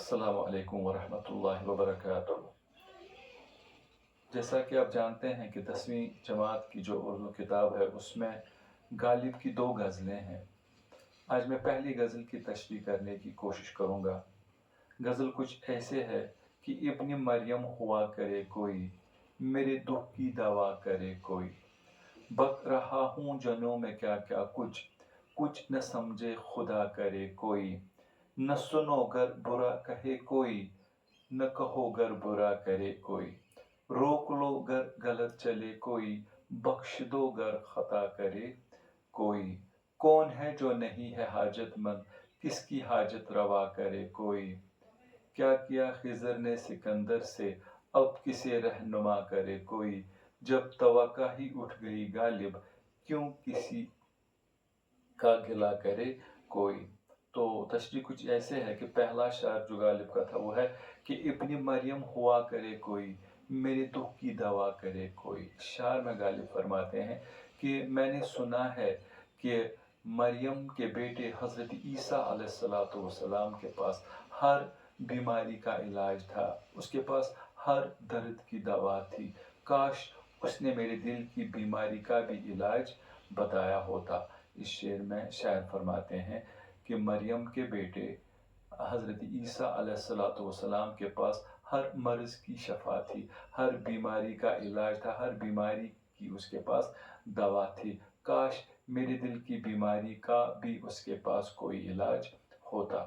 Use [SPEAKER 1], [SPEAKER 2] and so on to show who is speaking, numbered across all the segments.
[SPEAKER 1] अस्सलामु अलैकुम वरहमतुल्लाहि वबरकातुहू। जैसा कि आप जानते हैं कि 10वीं जमात की जो उर्दू किताब है उसमें गालिब की 2 गज़लें हैं। आज मैं पहली गज़ल की तशरीह करने की कोशिश करूँगा। गज़ल कुछ ऐसे है कि इब्न मरियम हुआ करे कोई, मेरे दुख की दवा करे कोई। बक रहा हूँ जनों में क्या क्या कुछ, कुछ न समझे खुदा करे कोई। न सुनो गर बुरा कहे कोई, न कहो गर बुरा करे कोई। रोक लो गर गलत चले कोई, बख्श दो गर खता करे कोई। कौन है जो नहीं है हाजतमंद, किसकी हाजत रवा करे कोई। क्या किया खिज़र ने सिकंदर से, अब किसे रहनुमा करे कोई। जब तवक्का ही उठ गई गालिब, क्यों किसी का गिला करे कोई। तो तशरीह कुछ ऐसे है कि पहला शार जो गालिब का था वो है कि इब्न मरियम हुआ करे कोई, मेरे दुख की दवा करे कोई। शार में गालिब फरमाते हैं कि मैंने सुना है कि मरियम के बेटे हज़रत ईसा अलैहिस्सलातु वस्सलाम के पास हर बीमारी का इलाज था, उसके पास हर दर्द की दवा थी। काश उसने मेरे दिल की बीमारी का भी इलाज बताया होता। इस शेर में शायर फरमाते हैं कि मरियम के बेटे हज़रत ईसा अलैहिस्सलातु वस्सलाम के पास हर मर्ज़ की शफा थी, हर बीमारी का इलाज था, हर बीमारी की उसके पास दवा थी। काश मेरे दिल की बीमारी का भी उसके पास कोई इलाज होता।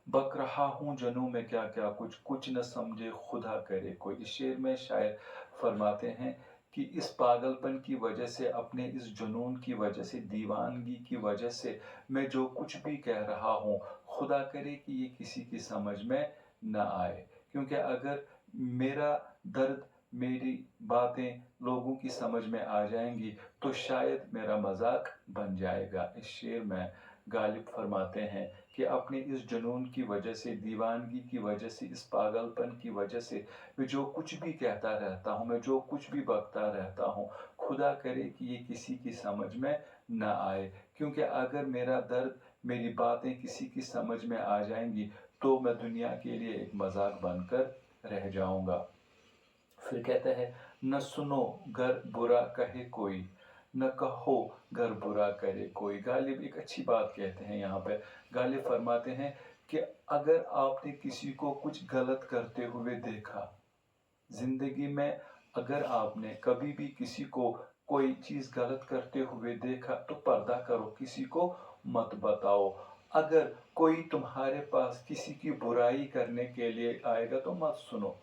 [SPEAKER 1] बक रहा हूँ जनों में क्या क्या कुछ, कुछ न समझे खुदा करे कोई। इस शेर में शायर फरमाते हैं कि इस पागलपन की वजह से, अपने इस जुनून की वजह से, दीवानगी की वजह से मैं जो कुछ भी कह रहा हूँ, खुदा करे कि ये किसी की समझ में ना आए। क्योंकि अगर मेरा दर्द, मेरी बातें लोगों की समझ में आ जाएंगी तो शायद मेरा मजाक बन जाएगा। इस शेर में गालिब फरमाते हैं कि अपने इस जुनून की वजह से, दीवानगी की वजह से, इस पागलपन की वजह से मैं जो कुछ भी कहता रहता हूँ, मैं जो कुछ भी बकता रहता हूँ, खुदा करे कि ये किसी की समझ में ना आए। क्योंकि अगर मेरा दर्द, मेरी बातें किसी की समझ में आ जाएंगी तो मैं दुनिया के लिए एक मजाक बनकर रह जाऊंगा। फिर कहता है, न सुनो गर बुरा कहे कोई, न कहो गर बुरा करे कोई। गालिब एक अच्छी बात कहते हैं यहाँ पे। गालिब फरमाते हैं कि अगर आपने किसी को कुछ गलत करते हुए देखा जिंदगी में, अगर आपने कभी भी किसी को कोई चीज़ गलत करते हुए देखा तो पर्दा करो, किसी को मत बताओ। अगर कोई तुम्हारे पास किसी की बुराई करने के लिए आएगा तो मत सुनो।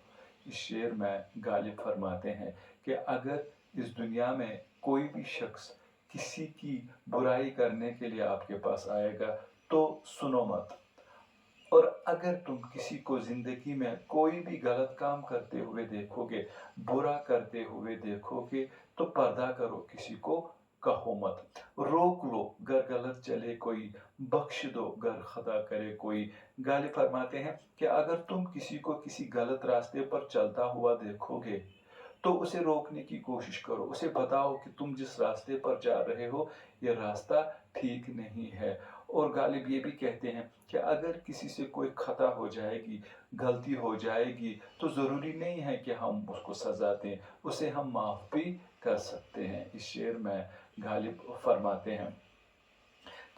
[SPEAKER 1] इस शेर में गालिब फरमाते हैं कि अगर इस दुनिया में कोई भी शख्स किसी की बुराई करने के लिए आपके पास आएगा तो सुनो मत। और अगर तुम किसी को जिंदगी में कोई भी गलत काम करते हुए देखोगे, बुरा करते हुए देखोगे तो पर्दा करो, किसी को कहो मत। रोक लो गर गलत चले कोई, बख्श दो गर खता करे कोई। गालिब फरमाते हैं कि अगर तुम किसी को किसी गलत रास्ते पर चलता हुआ देखोगे तो उसे रोकने की कोशिश करो, उसे बताओ कि तुम जिस रास्ते पर जा रहे हो ये रास्ता ठीक नहीं है। और गालिब ये भी कहते हैं कि अगर किसी से कोई खता हो जाएगी, गलती हो जाएगी तो ज़रूरी नहीं है कि हम उसको सज़ा दें, उसे हम माफ़ भी कर सकते हैं। इस शेर में गालिब फरमाते हैं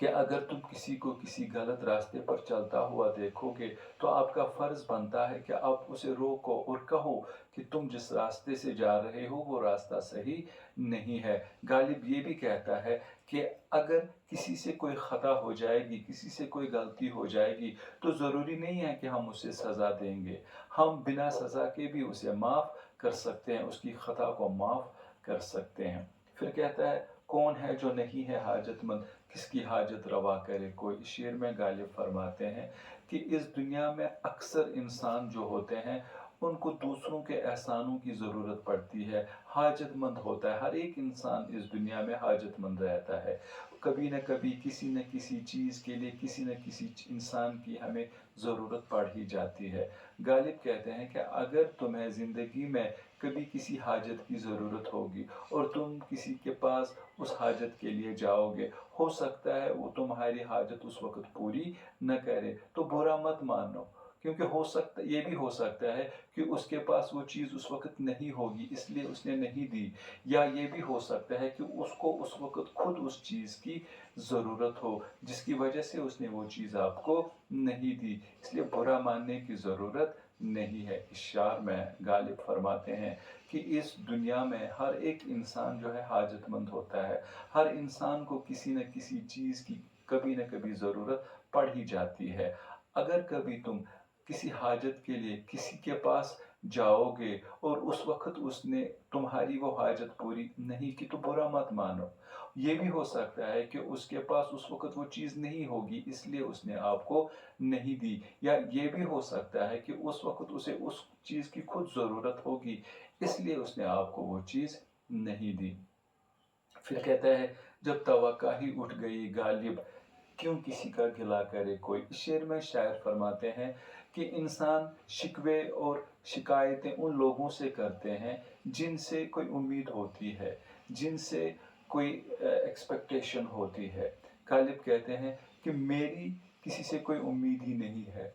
[SPEAKER 1] कि अगर तुम किसी को किसी गलत रास्ते पर चलता हुआ देखोगे तो आपका फ़र्ज़ बनता है कि आप उसे रोको और कहो कि तुम जिस रास्ते से जा रहे हो वो रास्ता सही नहीं है। गालिब ये भी कहता है कि अगर किसी से कोई ख़ता हो जाएगी, किसी से कोई गलती हो जाएगी तो ज़रूरी नहीं है कि हम उसे सज़ा देंगे, हम बिना सज़ा के भी उसे माफ़ कर सकते हैं, उसकी ख़ता को माफ़ कर सकते हैं। फिर कहता है, कौन है जो नहीं है हाजतमंद, किसकी हाजत रवा करे कोई। शेर में गालिब फरमाते हैं कि इस दुनिया में अक्सर इंसान जो होते हैं उनको दूसरों के एहसानों की ज़रूरत पड़ती है, हाजतमंद होता है। हर एक इंसान इस दुनिया में हाजतमंद रहता है। कभी न कभी किसी न किसी चीज़ के लिए, किसी न किसी इंसान की हमें ज़रूरत पड़ ही जाती है। गालिब कहते हैं कि अगर तुम्हें ज़िंदगी में कभी किसी हाजत की ज़रूरत होगी और तुम किसी के पास उस हाजत के लिए जाओगे, हो सकता है वो तुम्हारी हाजत उस वक़्त पूरी न करे, तो बुरा मत मानो क्योंकि हो सकता ये भी हो सकता है कि उसके पास वो चीज़ उस वक़्त नहीं होगी इसलिए उसने नहीं दी, या ये भी हो सकता है कि उसको उस वक़्त खुद उस चीज़ की ज़रूरत हो जिसकी वजह से उसने वो चीज़ आपको नहीं दी, इसलिए बुरा मानने की ज़रूरत नहीं है। इस शार में गालिब फरमाते हैं कि इस दुनिया में हर एक इंसान जो है हाजतमंद होता है, हर इंसान को किसी न किसी चीज़ की कभी न कभी ज़रूरत पड़ ही जाती है। अगर कभी तुम किसी हाजत के लिए किसी के पास जाओगे और उस वक़्त उसने तुम्हारी वो हाजत पूरी नहीं की तो बुरा मत मानो। ये भी हो सकता है कि उसके पास उस वक़्त वो चीज़ नहीं होगी इसलिए उसने आपको नहीं दी, या ये भी हो सकता है कि उस वक़्त उसे उस चीज़ की खुद ज़रूरत होगी इसलिए उसने आपको वो चीज़ नहीं दी। फिर कहता है, जब तवक्का ही उठ गई गालिब, क्यों किसी का गिला करे कोई। इस शेर में शायर फरमाते हैं कि इंसान शिकवे और शिकायतें उन लोगों से करते हैं जिनसे कोई उम्मीद होती है, जिनसे कोई एक्सपेक्टेशन होती है। गालिब कहते हैं कि मेरी किसी से कोई उम्मीद ही नहीं है,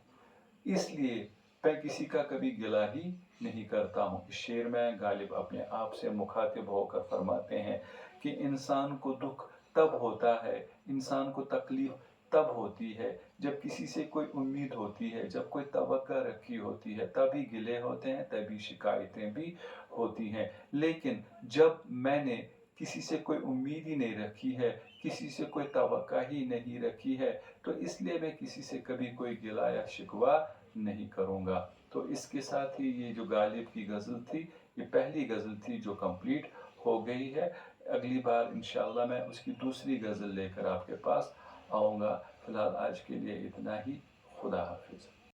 [SPEAKER 1] इसलिए मैं किसी का कभी गिला ही नहीं करता हूँ। इस शेर में गालिब अपने आप से मुखातिब होकर फरमाते हैं कि इंसान को दुख तब होता है, इंसान को तकलीफ तब होती है जब किसी से कोई उम्मीद होती है, जब कोई तवक्का रखी होती है, तभी गिले होते हैं, तभी शिकायतें भी होती हैं। लेकिन जब मैंने किसी से कोई उम्मीद ही नहीं रखी है, किसी से कोई तवक्का ही नहीं रखी है, तो इसलिए मैं किसी से कभी कोई गिला या शिकवा नहीं करूँगा। तो इसके साथ ही ये जो गालिब की गज़ल थी, ये पहली गज़ल थी जो कंप्लीट हो गई है। अगली बार इंशाअल्लाह मैं उसकी दूसरी गज़ल लेकर आपके पास आऊँगा। फ़िलहाल आज के लिए इतना ही। खुदा हाफ़िज़।